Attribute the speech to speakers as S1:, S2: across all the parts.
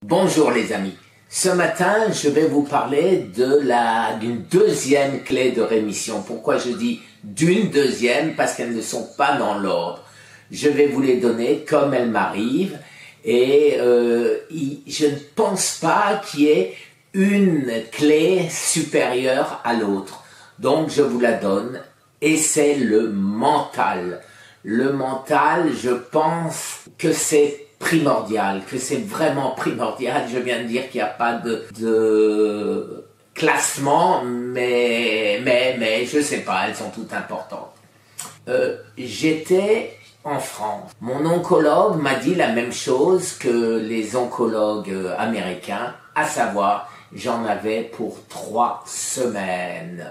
S1: Bonjour les amis, ce matin je vais vous parler d'une deuxième clé de rémission. Pourquoi je dis d'une deuxième? Parce qu'elles ne sont pas dans l'ordre. Je vais vous les donner comme elles m'arrivent et je ne pense pas qu'il y ait une clé supérieure à l'autre. Donc je vous la donne et c'est le mental. Le mental, je pense que c'est primordial, que c'est vraiment primordial. Je viens de dire qu'il n'y a pas de classement, mais je sais pas, elles sont toutes importantes. J'étais en France. Mon oncologue m'a dit la même chose que les oncologues américains, à savoir, j'en avais pour 3 semaines.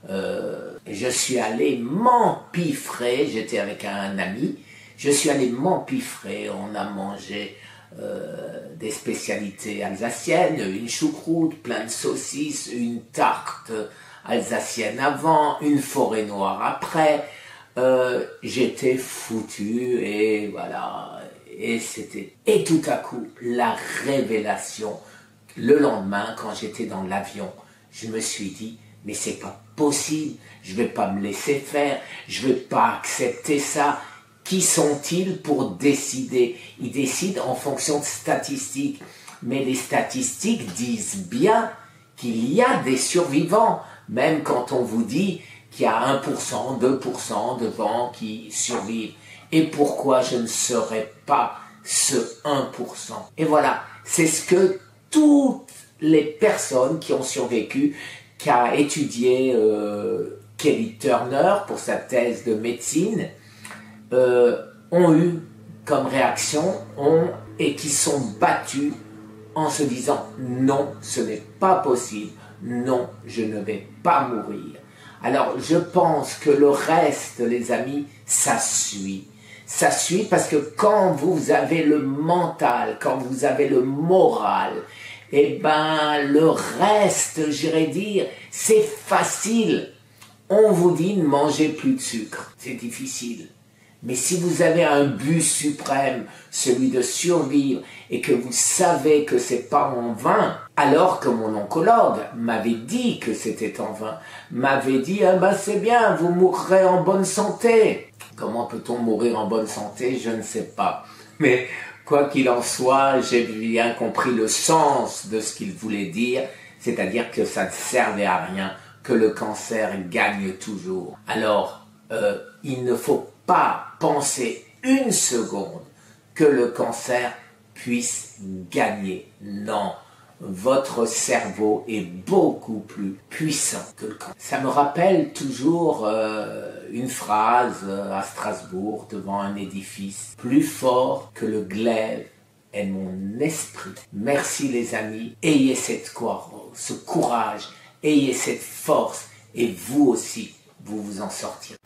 S1: Je suis allé m'empiffrer, j'étais avec un ami, je suis allé m'empiffrer, on a mangé des spécialités alsaciennes, une choucroute, plein de saucisses, une tarte alsacienne avant, une forêt noire après. J'étais foutu et voilà, et tout à coup, la révélation, le lendemain, quand j'étais dans l'avion, je me suis dit, mais c'est pas possible, je vais pas me laisser faire, je vais pas accepter ça. Qui sont-ils pour décider? Ils décident en fonction de statistiques. Mais les statistiques disent bien qu'il y a des survivants, même quand on vous dit qu'il y a 1%, 2% de gens qui survivent. Et pourquoi je ne serais pas ce 1%? Et voilà, c'est ce que toutes les personnes qui ont survécu, qu'a étudié Kelly Turner pour sa thèse de médecine, ont eu comme réaction et qui sont battus en se disant non, ce n'est pas possible, non, je ne vais pas mourir. Alors je pense que le reste, les amis, ça suit. Ça suit parce que quand vous avez le mental, quand vous avez le moral, eh ben le reste, j'irais dire, c'est facile. On vous dit ne mangez plus de sucre, c'est difficile. Mais si vous avez un but suprême, celui de survivre, et que vous savez que c'est pas en vain, alors que mon oncologue m'avait dit que c'était en vain, m'avait dit ah ben c'est bien, vous mourrez en bonne santé. Comment peut-on mourir en bonne santé? Je ne sais pas. Mais quoi qu'il en soit, j'ai bien compris le sens de ce qu'il voulait dire, c'est-à-dire que ça ne servait à rien, que le cancer gagne toujours. Alors, il ne faut pas penser une seconde que le cancer puisse gagner. Non, votre cerveau est beaucoup plus puissant que le cancer. Ça me rappelle toujours une phrase à Strasbourg devant un édifice. Plus fort que le glaive est mon esprit. Merci les amis, ayez ce courage, ayez cette force et vous aussi, vous vous en sortirez.